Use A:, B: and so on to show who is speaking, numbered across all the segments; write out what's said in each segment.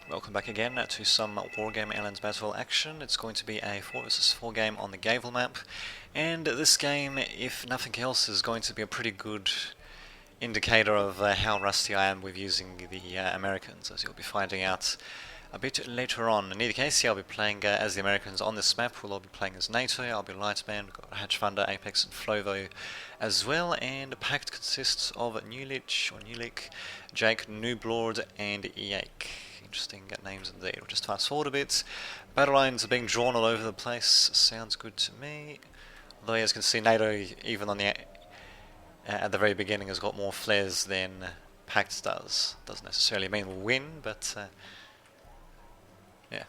A: Welcome back again to some Wargame Airland's Battle action. It's going to be a 4 vs 4 game on the Gavle map, and this game, if nothing else, is going to be a pretty good indicator of how rusty I am with using the Americans, as you'll be finding out a bit later on. In either case, I'll be playing as the Americans on this map. We'll all be playing as NATO. I'll be Lightman, we've got Hatchfunder, Apex and Flovo as well, and the pact consists of Newlich, Jake, Nooblord and Eake. Interesting names indeed. We'll just fast forward a bit. Battle lines are being drawn all over the place. Sounds good to me. Although as you can see, NATO, even on the at the very beginning, has got more flares than Pact does. Doesn't necessarily mean we'll win, but yeah.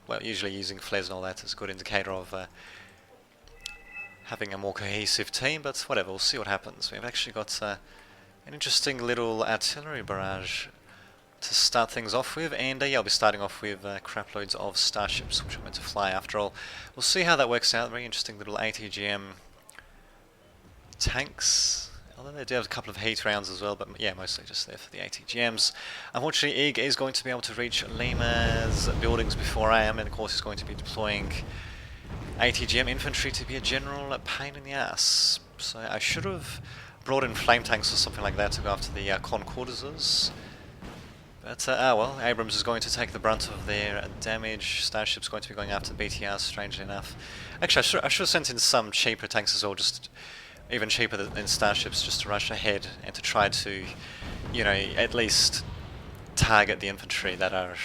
A: Well, usually using flares and all that is a good indicator of having a more cohesive team, but whatever, we'll see what happens. We've actually got an interesting little artillery barrage to start things off with, and yeah, I'll be starting off with craploads of starships, which I'm meant to fly after all. We'll see how that works out. Very interesting little ATGM tanks, although they do have a couple of heat rounds as well, but yeah, mostly just there for the ATGMs. Unfortunately, Ig is going to be able to reach Lima's buildings before I am, and of course he's going to be deploying ATGM infantry to be a general pain in the ass. So I should have brought in flame tanks or something like that to go after the concorders. But, well, Abrams is going to take the brunt of their damage. Starship's going to be going after BTRs, strangely enough. Actually, I should have sent in some cheaper tanks as well, just even cheaper than Starships, just to rush ahead and to try to, you know, at least target the infantry that are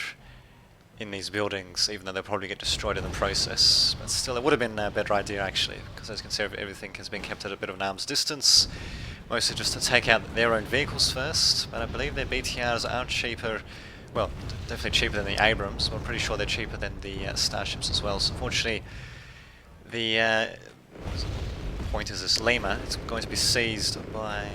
A: in these buildings, even though they'll probably get destroyed in the process. But still, it would have been a better idea, actually, because as you can see, everything has been kept at a bit of an arm's distance. Mostly just to take out their own vehicles first, but I believe their BTRs are cheaper, well, definitely cheaper than the Abrams, but I'm pretty sure they're cheaper than the Starships as well. So unfortunately, the point is this Lima, it's going to be seized by,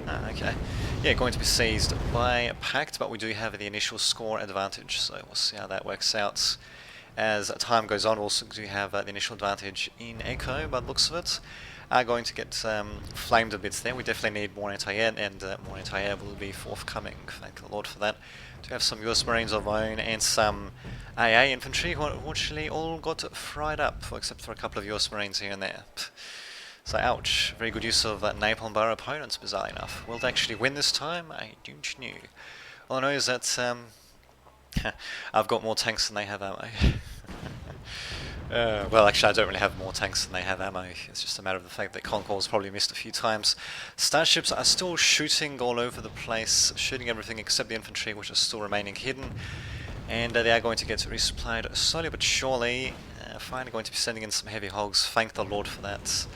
A: going to be seized by Pact, but we do have the initial score advantage, so we'll see how that works out. As time goes on, we also do have the initial advantage in Echo, by the looks of it. Are going to get flamed a bit there. We definitely need more anti-air, and more anti-air will be forthcoming. Thank the Lord for that. To have some US Marines of our own and some AA infantry, who unfortunately all got fried up, except for a couple of US Marines here and there. So ouch. Very good use of napalm by our opponents, bizarrely enough. Will they actually win this time? I don't know. All I know is that I've got more tanks than they have ammo. Well, actually, I don't really have more tanks than they have ammo. It's just a matter of the fact that Concor's probably missed a few times. Starships are still shooting all over the place, shooting everything except the infantry, which is still remaining hidden. And they are going to get resupplied slowly but surely. Finally going to be sending in some heavy hogs. Thank the Lord for that.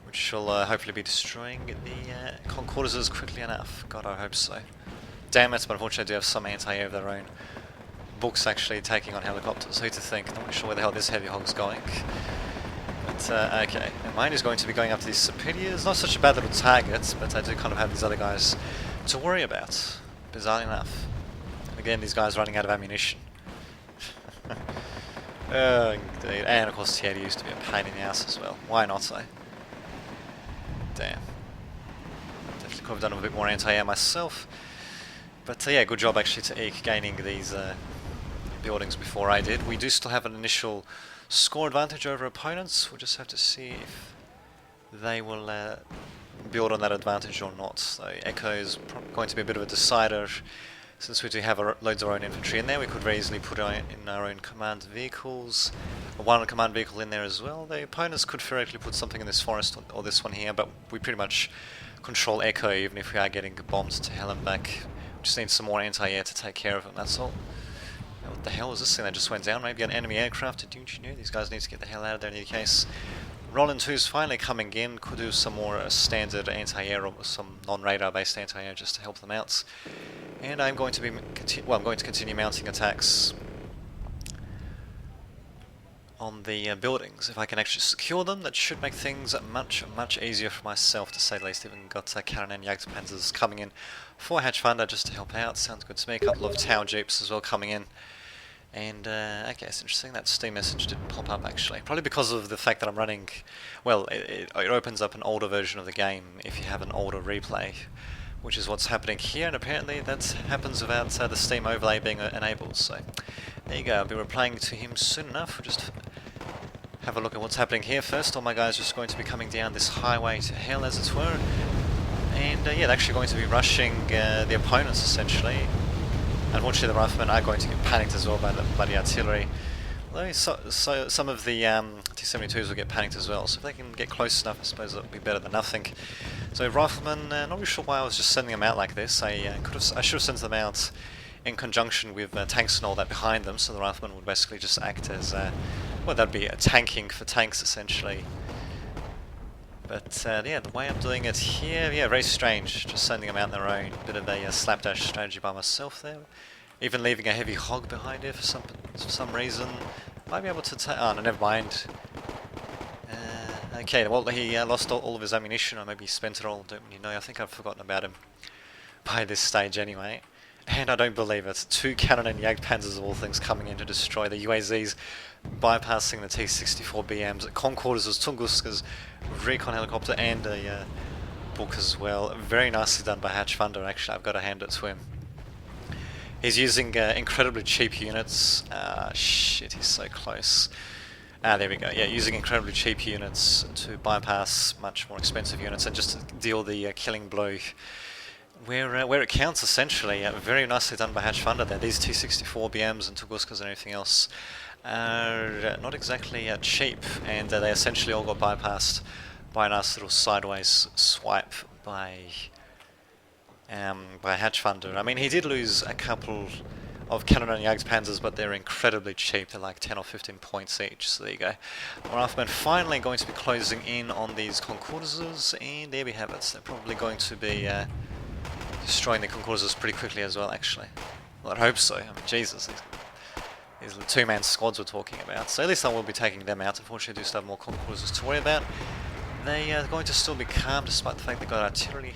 A: Which shall hopefully be destroying the Concorders quickly enough. God, I hope so. Damn it, but unfortunately I do have some anti-air of their own. Books actually taking on helicopters. Who to think? Not really sure where the hell this heavy hog's going. But okay, and mine is going to be going after these Superiors. Not such a bad little target, but I do kind of have these other guys to worry about. Bizarrely enough. And again, these guys running out of ammunition. Oh, indeed. And of course, Teddy used to be a pain in the ass as well. Why not, though? Damn. Definitely could have done a bit more anti-air myself. But yeah, good job actually to Eek gaining these buildings before I did. We do still have an initial score advantage over opponents. We'll just have to see if they will build on that advantage or not. So Echo is going to be a bit of a decider. Since we do have loads of our own infantry in there, we could very easily put in our own command vehicles. One command vehicle in there as well. The opponents could theoretically put something in this forest or this one here, but we pretty much control Echo even if we are getting bombed to hell and back. Just need some more anti-air to take care of them, that's all. Now, what the hell was this thing that just went down? Maybe an enemy aircraft? Don't you know? These guys need to get the hell out of there in any case. Roland 2 is finally coming in. Could do some more standard anti-air or some non-radar based anti-air just to help them out. And I'm going to be I'm going to continue mounting attacks on the buildings. If I can actually secure them, that should make things much easier for myself, to say the least. Even got Karen and Jagdpanzers coming in for Hatchfunder just to help out. Sounds good to me. A couple of Tau Jeeps as well coming in. And, okay, it's interesting that Steam message didn't pop up actually. Probably because of the fact that I'm running, well, it opens up an older version of the game if you have an older replay. which is what's happening here, and apparently that happens without the Steam overlay being enabled. So there you go, I'll be replying to him soon enough. We'll just have a look at what's happening here first. All my guys are just going to be coming down this highway to hell, as it were. And yeah, they're actually going to be rushing the opponents, essentially. Unfortunately, the riflemen are going to get panicked as well by the bloody artillery. Although so some of the T-72s will get panicked as well, so if they can get close enough, I suppose it'll be better than nothing. So riflemen, not really sure why I was just sending them out like this. I should have sent them out in conjunction with tanks and all that behind them, so the riflemen would basically just act as, well, that'd be a tanking for tanks, essentially. But yeah, the way I'm doing it here, yeah, very strange, just sending them out on their own. Bit of a slapdash strategy by myself there. Even leaving a heavy hog behind here for some reason. Might be able to take... oh, no, never mind. Okay, well, he lost all of his ammunition, or maybe he spent it all, don't really know. I think I've forgotten about him by this stage anyway. And I don't believe it. 2 cannon and Jagdpanzers of all things coming in to destroy the UAZs, bypassing the T-64 BMs, Concorders, Tunguskas, recon helicopter, and a book as well. Very nicely done by Hatch Thunder, actually. I've got to hand it to him. He's using incredibly cheap units. Shit, he's so close. There we go. Yeah, using incredibly cheap units to bypass much more expensive units and just to deal the killing blow where it counts, essentially. Very nicely done by Hatch Thunder there. These T-64 BMs and Tunguskas and everything else are not exactly cheap, and they essentially all got bypassed by a nice little sideways swipe by Hatch Thunder. I mean, he did lose a couple of cannon and Jagdpanzers, but they're incredibly cheap. They're like 10 or 15 points each, so there you go. Our riflemen finally going to be closing in on these Concorders, and there we have it. They're probably going to be destroying the Concorders pretty quickly as well, actually. Well, I'd hope so. I mean, Jesus, these are the 2-man squads we're talking about. So at least I will be taking them out. Unfortunately, I do still have more Concorders to worry about. They are going to still be calm, despite the fact they've got artillery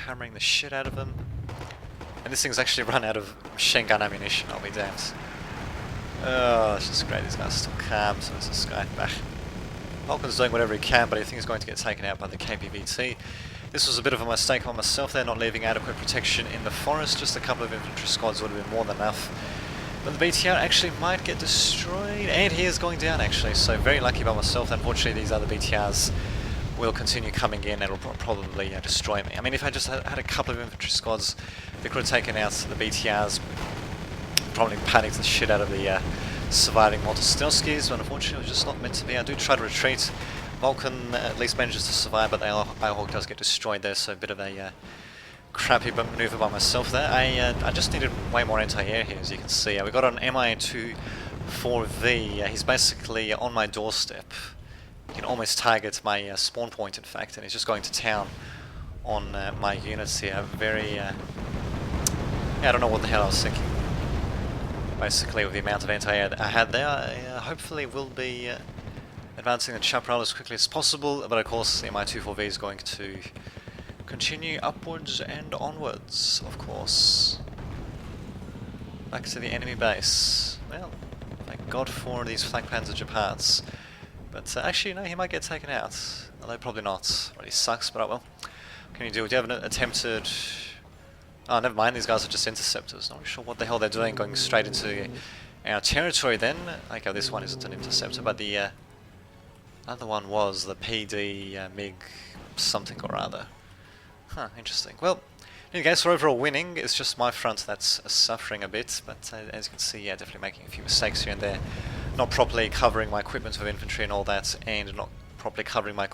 A: hammering the shit out of them. And this thing's actually run out of machine gun ammunition, I'll be damned. Oh, it's just great, these guys are still calm, so it's this guy. Vulcan's doing whatever he can, but I think he's going to get taken out by the KPVT. This was a bit of a mistake on myself there, not leaving adequate protection in the forest. Just a couple of infantry squads would have been more than enough. But the BTR actually might get destroyed, and he is going down actually, so very lucky by myself. Unfortunately, these other BTRs will continue coming in and will probably destroy me. I mean, if I just had a couple of infantry squads that could have taken out the BTRs, probably panicked the shit out of the surviving Motostelskis, but unfortunately it was just not meant to be. I do try to retreat. Vulcan at least manages to survive, but the Irehawk does get destroyed there, so a bit of a crappy maneuver by myself there. I just needed way more anti-air here, as you can see. We got an MI-24V. He's basically on my doorstep. You can almost target my spawn point, in fact, and he's just going to town on my units here. Very, yeah, I don't know what the hell I was thinking. Basically, with the amount of anti-air that I had there, I hopefully will be advancing the Chaparral as quickly as possible, but of course the Mi-24V is going to continue upwards and onwards, of course. Back to the enemy base. Well, thank God for these Flak Panzer Japarts. But actually, no, he might get taken out. Although probably not. Really sucks, but oh well. What can you do? Do you have an attempted... oh, never mind, these guys are just interceptors. Not really sure what the hell they're doing, going straight into our territory then. Okay, this one isn't an interceptor, but the other one was the PD MiG something or other. Huh, interesting. Well, in any case, we're overall winning. It's just my front that's suffering a bit, but as you can see, yeah, definitely making a few mistakes here and there. Not properly covering my equipment with infantry and all that, and not properly covering my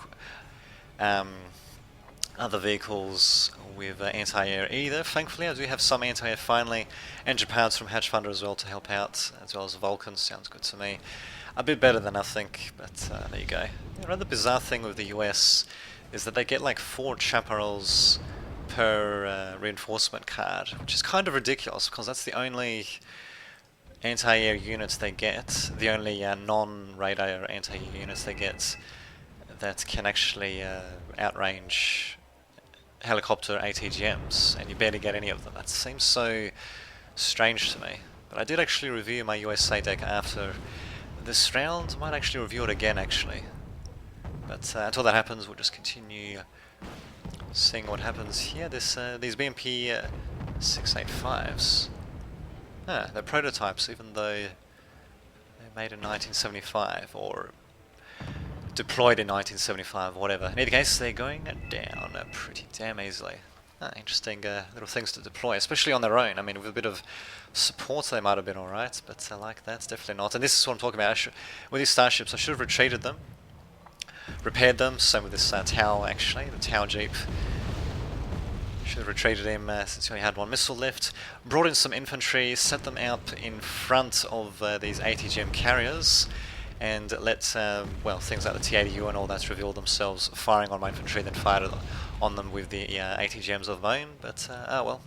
A: other vehicles with anti-air either. Thankfully, I do have some anti-air finally, and Japards from Hatch Thunder as well to help out, as well as Vulcan. Sounds good to me. A bit better than nothing, but there you go. The rather bizarre thing with the US is that they get like 4 chaparrals per reinforcement card, which is kind of ridiculous because that's the only anti-air units they get, the only non-radar anti-air units they get that can actually outrange helicopter ATGMs, and you barely get any of them. That seems so strange to me. But I did actually review my USA deck after this round. Might actually review it again actually. But until that happens, we'll just continue Seeing what happens here, these BMP 685s. Ah, they're prototypes, even though they're made in 1975 or deployed in 1975, whatever. In either case, they're going down pretty damn easily. Interesting little things to deploy, especially on their own. I mean, with a bit of support, they might have been alright, but like that's definitely not. And this is what I'm talking about. With these starships, I should have retreated them, repaired them. Same with this Tau, actually, the Tau Jeep. Should have retreated him since he only had one missile left. Brought in some infantry, set them out in front of these ATGM carriers, and let, well, things like the T-80U and all that reveal themselves, firing on my infantry, then fired on them with the ATGMs of my own. But, oh well,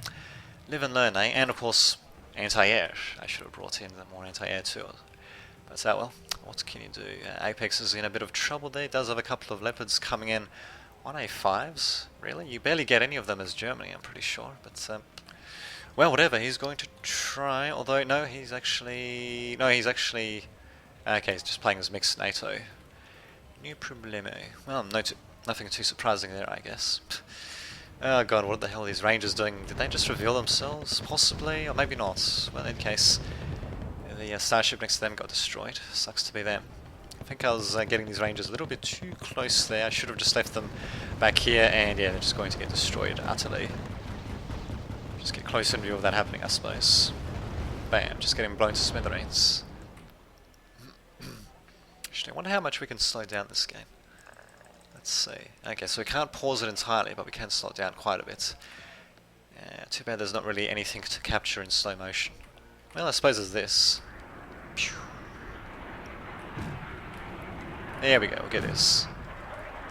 A: live and learn, eh? And of course, anti-air. I should have brought in more anti-air too. But, oh well, what can you do? Apex is in a bit of trouble there. It does have a couple of Leopards coming in. 1A5s? Really? You barely get any of them as Germany, I'm pretty sure. But, well, whatever. He's going to try, although, no, he's actually... No, he's actually... Okay, he's just playing as mixed NATO. No problemo. Well, nothing too surprising there, I guess. Oh god, what the hell are these Rangers doing? Did they just reveal themselves? Possibly, or maybe not. Well, in case, the starship next to them got destroyed. Sucks to be them. I think I was getting these Rangers a little bit too close there. I should have just left them back here, and yeah, they're just going to get destroyed utterly. Just get close in view of that happening, I suppose. Bam, just getting blown to smithereens. Actually, I wonder how much we can slow down this game. Let's see. Okay, so we can't pause it entirely, but we can slow it down quite a bit. Too bad there's not really anything to capture in slow motion. Well, I suppose there's this. Pew. There we go, we'll get this.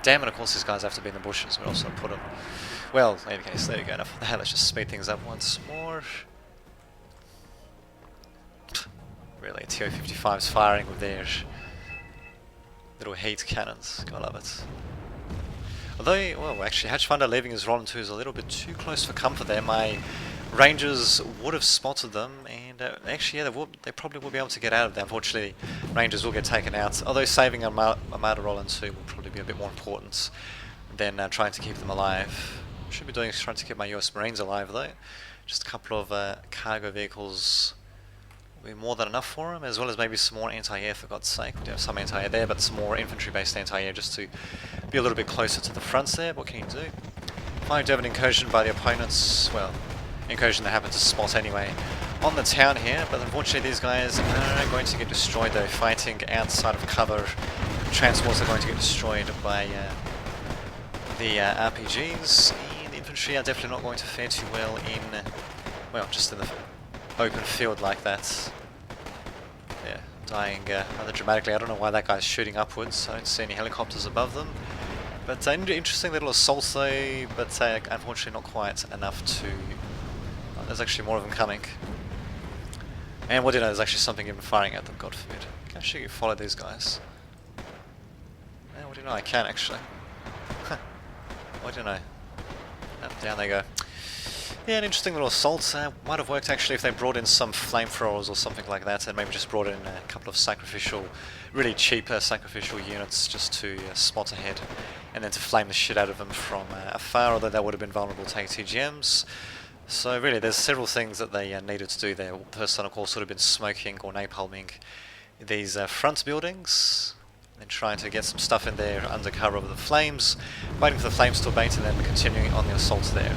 A: Damn it, of course these guys have to be in the bushes, but also put them... Well, in any case, there you go, enough of that, let's just speed things up once more. Really, TO-55's firing with their little heat cannons, gotta love it. Although, well, actually, Hatchfinder leaving his Roland 2 is a little bit too close for comfort there. My Rangers would have spotted them, and actually, yeah, they probably will be able to get out of there. Unfortunately, Rangers will get taken out, although saving Armada Roland 2 will probably be a bit more important than trying to keep them alive. Should be doing is trying to keep my US Marines alive, though. Just a couple of cargo vehicles will be more than enough for them, as well as maybe some more anti-air, for God's sake. We do have some anti-air there, but some more infantry-based anti-air just to be a little bit closer to the fronts there. What can you do? Fine, do have an incursion by the opponents. Well, incursion they happen to spot anyway on the town here, but unfortunately these guys are going to get destroyed. They're fighting outside of cover. Transports are going to get destroyed by the RPGs, and the infantry are definitely not going to fare too well in, well, just in the open field like that. Yeah, dying rather dramatically. I don't know why that guy's shooting upwards. I don't see any helicopters above them. But interesting little assault though, but unfortunately not quite enough to... there's actually more of them coming. And what do you know, there's actually something even firing at them, God forbid. Can I actually follow these guys? Yeah, what do you know, I can actually. What do you know? Oh, down they go. Yeah, an interesting little assault. Might have worked actually if they brought in some flamethrowers or something like that, and maybe just brought in a couple of sacrificial, really cheap sacrificial units just to spot ahead, and then to flame the shit out of them from afar, although that would have been vulnerable to ATGMs. So really, there's several things that they needed to do there. The first one, of course, would have been smoking or napalming these front buildings, and trying to get some stuff in there under cover of the flames, waiting for the flames to abate, and then continuing on the assault there.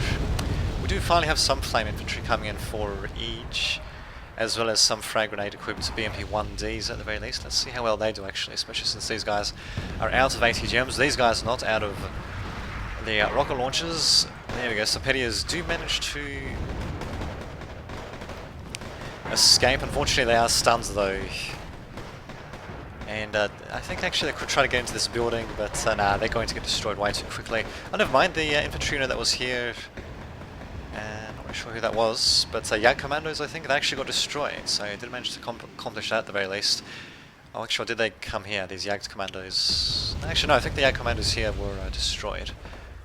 A: We do finally have some flame infantry coming in for each, as well as some frag grenade equipped BMP-1Ds at the very least. Let's see how well they do actually, especially since these guys are out of ATGMs. These guys are not out of the rocket launchers. There we go, Sapedias do manage to escape. Unfortunately they are stunned though. And I think actually they could try to get into this building, but nah, they're going to get destroyed way too quickly. Oh, never mind, the infantry unit that was here, not really sure who that was, but Yag Commandos, I think, they actually got destroyed, so I did manage to accomplish that at the very least. Oh, actually, did they come here, these Yag Commandos? Actually, no, I think the Yag Commandos here were destroyed.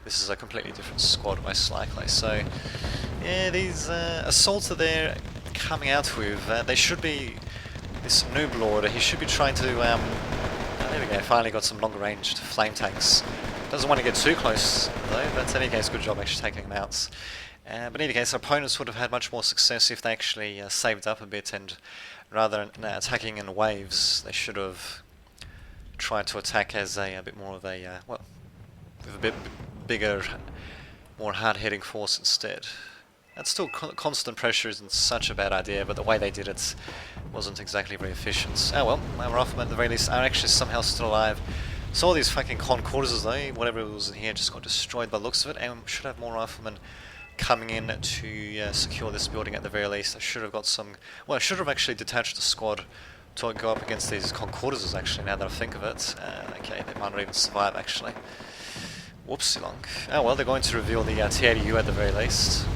A: This is a completely different squad, most likely. So, yeah, these assaults that they're coming out with, they should be... This noob lord, he should be trying to... there we go, finally got some longer ranged flame tanks Doesn't want to get too close though, but in any case, good job actually taking them out. But in any case, our opponents would have had much more success if they actually saved up a bit, and rather than attacking in waves, they should have tried to attack as a bit more of a, well, with a bit bigger, more hard-hitting force instead. And still, constant pressure isn't such a bad idea, but the way they did it wasn't exactly very efficient. Oh well, my riflemen at the very least are actually somehow still alive. So all these fucking concordances though, whatever was in here just got destroyed by the looks of it, and we should have more riflemen coming in to secure this building at the very least. I should have got some, well I should have actually detached a squad to go up against these concordances actually, now that I think of it. Okay, they might not even survive actually. Whoopsie long. Oh well, they're going to reveal the T-80U at the very least.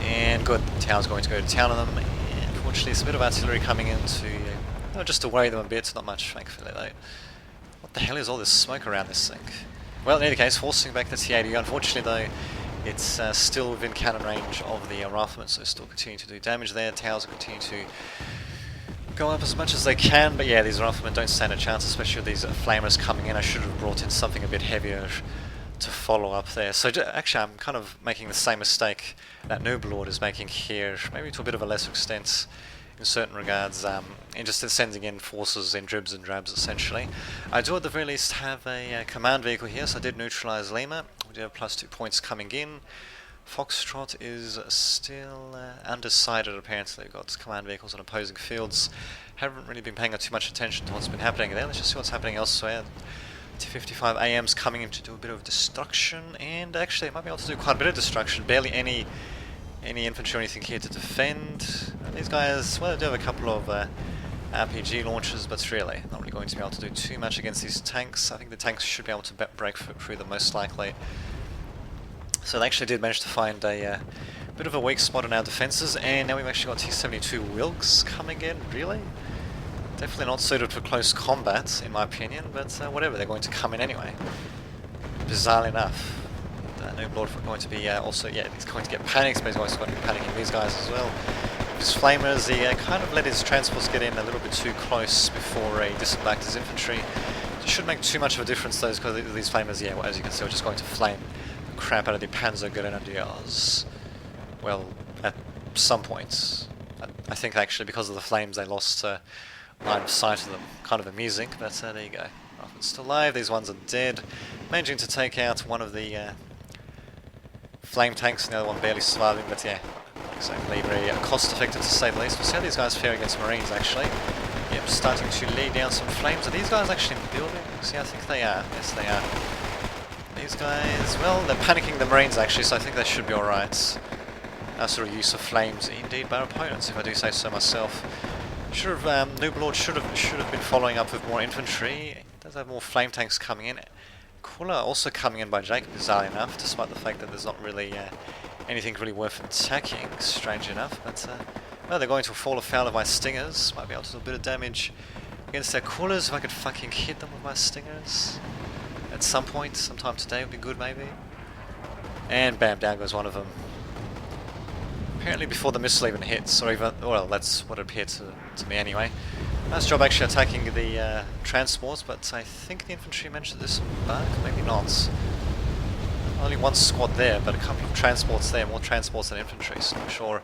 A: And good, the tower's going to go to town on them. And unfortunately, it's a bit of artillery coming in to, just to worry them a bit. Not much, thankfully, though. What the hell is all this smoke around this thing? Well, in any case, forcing back the T-80U. Unfortunately, though, it's still within cannon range of the riflemen, so still continue to do damage there. Towers will continue to go up as much as they can, but yeah, these riflemen don't stand a chance, especially with these flamers coming in. I should have brought in something a bit heavier to follow up there. So actually I'm kind of making the same mistake that Noble Lord is making here, maybe to a bit of a lesser extent in certain regards, in just sending in forces in dribs and drabs essentially. I do at the very least have a command vehicle here, so I did neutralise Lima. We do have +2 points coming in. Foxtrot is still undecided apparently. We've got command vehicles on opposing fields. Haven't really been paying too much attention to what's been happening there. Let's just see what's happening elsewhere. T-55 AM's coming in to do a bit of destruction, and actually it might be able to do quite a bit of destruction. Barely any infantry or anything here to defend. These guys, well, they do have a couple of RPG launchers, but really not really going to be able to do too much against these tanks. I think the tanks should be able to break through them most likely. So they actually did manage to find a bit of a weak spot in our defences, and now we've actually got T-72 Wilkes coming in, really? Definitely not suited for close combat, in my opinion, but whatever, they're going to come in anyway. Bizarrely enough. Noble Lord are going to be also, yeah, he's going to get panicked, but he's also going to be panicking these guys as well. His flamers, he kind of let his transports get in a little bit too close before he disembarked his infantry. It shouldn't make too much of a difference though, because these flamers, yeah, well, as you can see, are just going to flame the crap out of the Panzergrenadiers. Well, at some point. I think actually because of the flames they lost line of sight of them. Kind of amusing, but there you go. Rifle's still alive, these ones are dead. Managing to take out one of the flame tanks, and the other one barely surviving, but yeah, not exactly very cost effective to say the least. We'll see how these guys fare against Marines actually. Yep, starting to lay down some flames. Are these guys actually in buildings? Yeah, I think they are. Yes, they are. These guys, well, they're panicking the Marines actually, so I think they should be alright. Nice sort of use of flames indeed by our opponents, if I do say so myself. Should have, Noble Lord should have been following up with more infantry. He does have more flame tanks coming in. Cooler also coming in by Jacob, bizarrely enough, despite the fact that there's not really anything really worth attacking, strange enough. But well, they're going to fall afoul of my stingers. Might be able to do a bit of damage against their coolers if I could fucking hit them with my stingers. At some point, sometime today would be good maybe. And bam, down goes one of them. Apparently before the missile even hits, or even, well, that's what it appeared to me anyway. Nice job actually attacking the transports, but I think the infantry managed to disembark, maybe not. Only one squad there, but a couple of transports there, more transports than infantry, so I'm not sure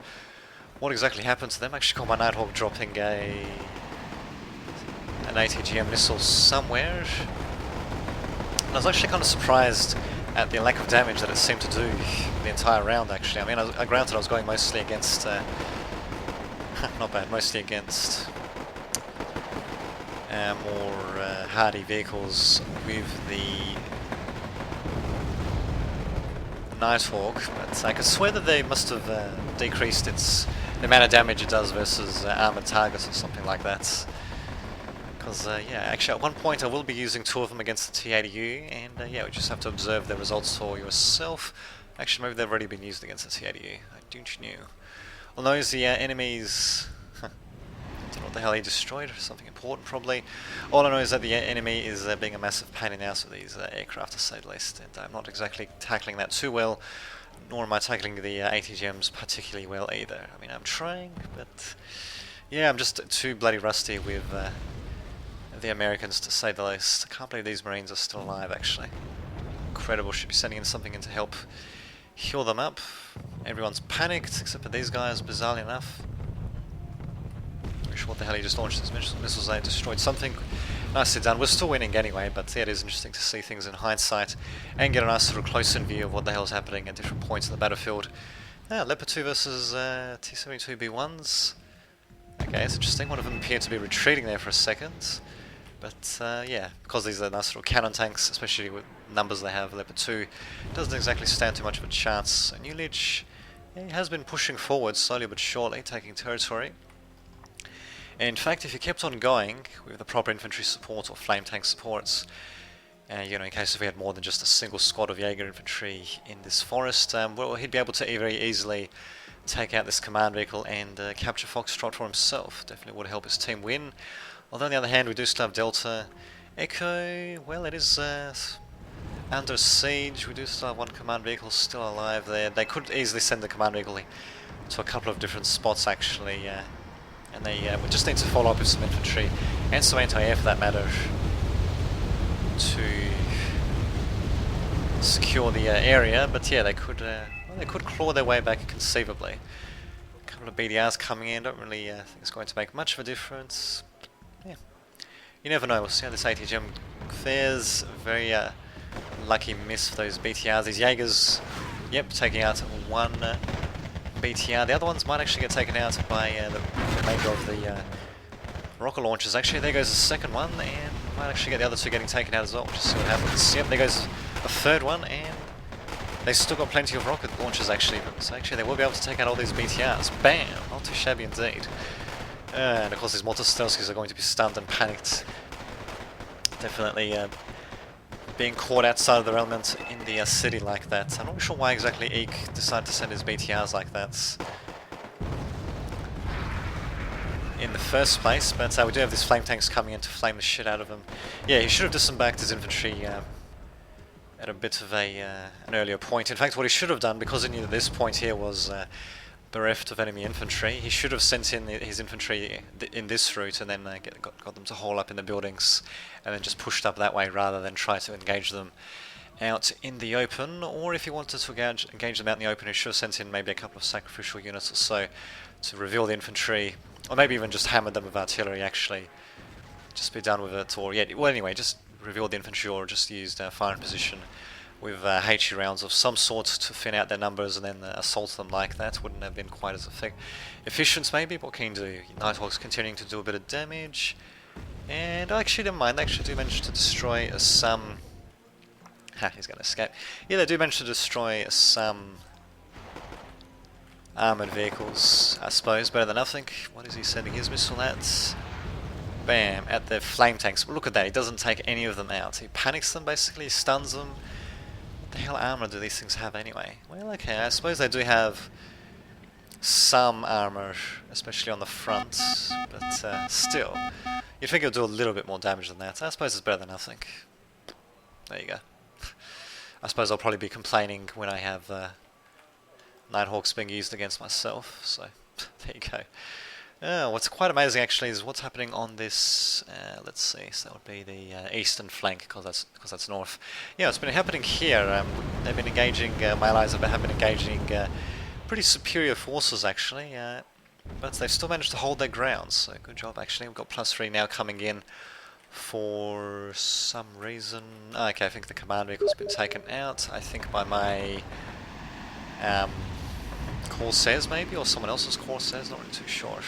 A: what exactly happened to them. Actually caught my Nighthawk dropping an ATGM missile somewhere. And I was actually kind of surprised at the lack of damage that it seemed to do the entire round actually. I mean, granted I was going mostly against, not bad, mostly against more hardy vehicles with the Nighthawk, but I could swear that they must have decreased the amount of damage it does versus armoured targets or something like that. Because, yeah, actually at one point I will be using 2 of them against the T-80U, and yeah, we just have to observe the results for yourself. Actually, maybe they've already been used against the T-80U, I don't know. Well, those the enemies, I don't know what the hell he destroyed, something important probably. All I know is that the enemy is being a massive pain in the ass with these aircraft, to say the least, and I'm not exactly tackling that too well, nor am I tackling the ATGMs particularly well either. I mean, I'm trying, but yeah, I'm just too bloody rusty with the Americans, to say the least. I can't believe these Marines are still alive, actually. Incredible. Should be sending in something in to help heal them up. Everyone's panicked, except for these guys, bizarrely enough. Not sure what the hell he just launched his missiles. They destroyed something. Nicely done. We're still winning anyway, but yeah, it is interesting to see things in hindsight and get a nice sort of close-in view of what the hell's happening at different points in the battlefield. Leopard 2 versus T-72B1s. Okay, it's interesting. One of them appeared to be retreating there for a second. But yeah, because these are nice little cannon tanks, especially with numbers they have, Leopard 2 doesn't exactly stand too much of a chance. And Ulich, yeah, he has been pushing forward slowly but surely, taking territory. In fact, if he kept on going with the proper infantry support or flame tank supports, you know, in case if we had more than just a single squad of Jaeger infantry in this forest, well, he'd be able to very easily take out this command vehicle and capture Foxtrot for himself. Definitely would help his team win. Although on the other hand, we do still have Delta. Echo, well, it is under siege. We do still have one command vehicle still alive there. They could easily send the command vehicle to a couple of different spots, actually. And they would just need to follow up with some infantry and some anti-air for that matter to secure the area. But yeah, they could claw their way back conceivably. A couple of BDRs coming in, don't really think it's going to make much of a difference. Yeah, you never know. We'll see how this ATGM fares. Very lucky miss for those BTRs. These Jaegers, yep, taking out one BTR. The other ones might actually get taken out by the remainder of the rocket launchers. Actually, there goes the second one, and might actually get the other two getting taken out as well. Just see what happens. Yep, there goes the third one, and they still got plenty of rocket launchers actually. So actually, they will be able to take out all these BTRs. Bam! Not too shabby indeed. And of course, these Mortostelskis are going to be stunned and panicked. Definitely being caught outside of their element in the city like that. I'm not sure why exactly Eek decided to send his BTRs like that in the first place, but we do have these flame tanks coming in to flame the shit out of him. Yeah, he should have disembarked his infantry at a bit of an earlier point. In fact, what he should have done, because he knew that this point here was bereft of enemy infantry, he should have sent in his infantry in this route and then got them to hole up in the buildings and then just pushed up that way rather than try to engage them out in the open. Or if he wanted to engage them out in the open, he should have sent in maybe a couple of sacrificial units or so to reveal the infantry, or maybe even just hammered them with artillery actually. Just be done with it, or yeah, well anyway, just reveal the infantry or just used fire in position with HE rounds of some sort to thin out their numbers and then assault them like that. Wouldn't have been quite as efficient maybe, but what can you do? Nighthawk's continuing to do a bit of damage, and I actually don't mind. They actually do manage to destroy some... Ha, he's going to escape. Yeah, they do manage to destroy some armoured vehicles, I suppose, better than nothing. What is he sending his missile at? Bam, at the flame tanks. Well, look at that, he doesn't take any of them out. He panics them basically, stuns them. What the hell armour do these things have anyway? Well, okay, I suppose they do have some armour, especially on the front, but still, you'd think it would do a little bit more damage than that. I suppose it's better than nothing. There you go. I suppose I'll probably be complaining when I have Nighthawks being used against myself, so there you go. What's quite amazing actually is what's happening on this, let's see, so that would be the eastern flank, because that's north. Yeah, it's been happening here. They've been engaging, my allies have been engaging pretty superior forces actually, but they've still managed to hold their ground, so good job actually. We've got +3 now coming in for some reason. Okay, I think the command vehicle's been taken out, I think by my Corsairs maybe, or someone else's Corsairs, not really too sure.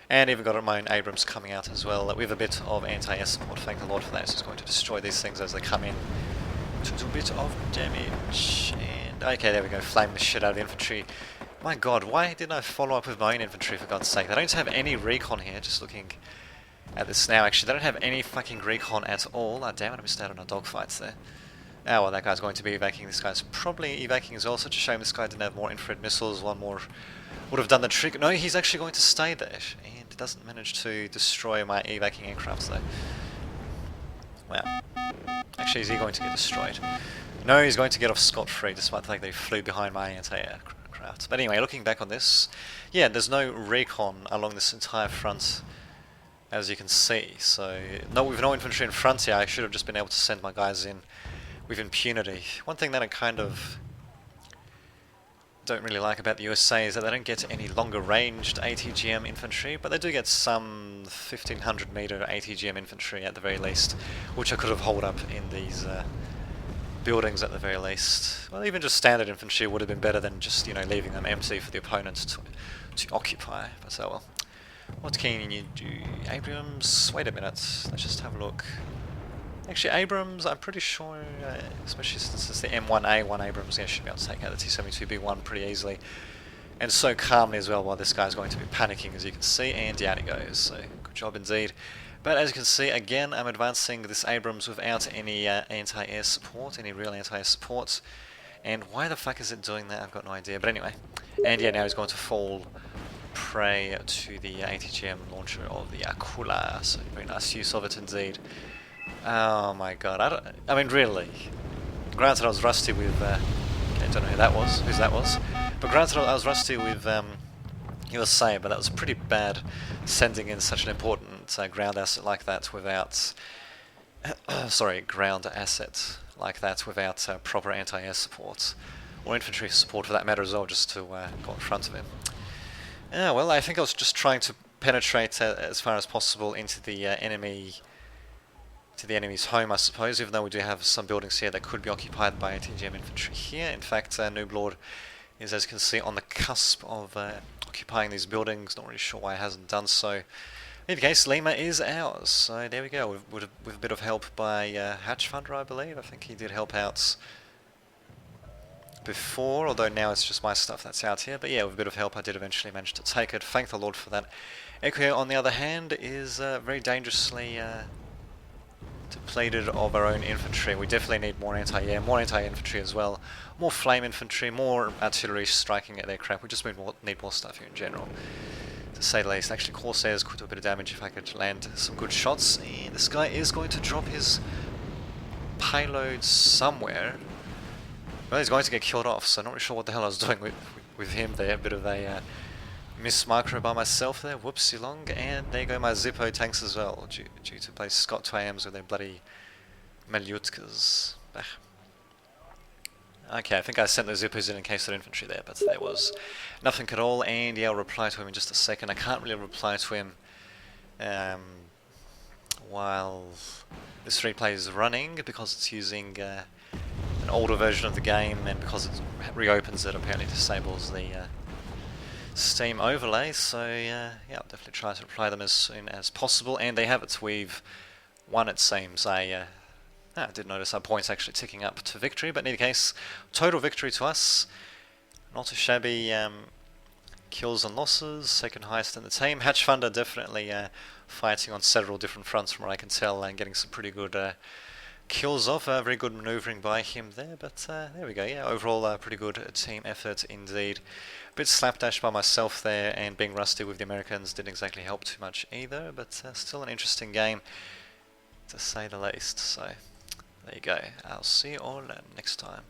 A: And even got my own Abrams coming out as well, with a bit of anti-air support, thank the Lord for that. So it's going to destroy these things as they come in to do a bit of damage. And okay, there we go, flame the shit out of the infantry. My god, why didn't I follow up with my own infantry, for God's sake? They don't have any recon here, just looking at this now actually. They don't have any fucking recon at all. Oh damn it, I missed out on our dogfights there. Oh well, that guy's going to be evacuating. This guy's probably evacuating as well. Such a shame this guy didn't have more infrared missiles. One more would have done the trick. No, he's actually going to stay there, and doesn't manage to destroy my evacuating aircrafts though. Wow. Actually, is he going to get destroyed? No, he's going to get off scot-free, despite the fact that he flew behind my anti-aircraft. But anyway, looking back on this, yeah, there's no recon along this entire front as you can see. So with no infantry in front here, I should have just been able to send my guys in with impunity. One thing that I kind of don't really like about the USA is that they don't get any longer ranged ATGM infantry, but they do get some 1500 meter ATGM infantry at the very least, which I could have holed up in these buildings at the very least. Well, even just standard infantry would have been better than just, leaving them empty for the opponent to occupy. But oh well. What can you do? Abrams? Wait a minute, let's just have a look. Actually, Abrams, I'm pretty sure, especially since it's the M1A1 Abrams, yeah, should be able to take out the T-72B1 pretty easily. And so calmly as well, while this guy's going to be panicking, as you can see, and down he goes. So, good job indeed. But as you can see, again, I'm advancing this Abrams without any anti-air support, any real anti-air support. And why the fuck is it doing that? I've got no idea. But anyway, and yeah, now he's going to fall prey to the ATGM launcher of the Akula. So, very nice use of it indeed. Oh my god, I mean really, granted I was rusty with, I don't know who that was, but granted I was rusty with USA, but that was pretty bad sending in such an important ground asset like that without, ground asset like that without proper anti-air support, or infantry support for that matter as well, just to go in front of him. Yeah, well, I think I was just trying to penetrate as far as possible into the enemy's home, I suppose, even though we do have some buildings here that could be occupied by ATGM infantry here. In fact, Noob Lord is, as you can see, on the cusp of occupying these buildings. Not really sure why it hasn't done so. In any case, Lima is ours, so there we go, with a bit of help by Hatchfunder, I believe. I think he did help out before, although now it's just my stuff that's out here. But yeah, with a bit of help I did eventually manage to take it. Thank the Lord for that. Echo, on the other hand, is very dangerously depleted of our own infantry. We definitely need more anti-air, more anti-infantry as well, more flame infantry, more artillery striking at their crap. We just need more stuff here in general, to say the least. Actually, Corsairs could do a bit of damage if I could land some good shots. And this guy is going to drop his payload somewhere. Well, he's going to get killed off, so I'm not really sure what the hell I was doing with him there. A bit of a miss micro by myself there, whoopsie long, and there go my Zippo tanks as well, due to play Scott 2AMs with their bloody Malyutkas. Okay, I think I sent those Zippos in case of infantry there, but there was nothing at all, and yeah, I'll reply to him in just a second. I can't really reply to him while this replay is running, because it's using an older version of the game, and because it reopens it, apparently disables the Steam overlay, so yeah, I'll definitely try to reply them as soon as possible. And they have it, we've won, it seems. I did notice our points actually ticking up to victory, but in any case, total victory to us. Not too shabby kills and losses, second highest in the team. Hatchfunder definitely fighting on several different fronts from what I can tell, and getting some pretty good kills off. Very good manoeuvring by him there, but there we go. Yeah, overall pretty good team effort indeed. A bit slapdash by myself there, and being rusty with the Americans didn't exactly help too much either, but still an interesting game to say the least. So there you go. I'll see you all next time.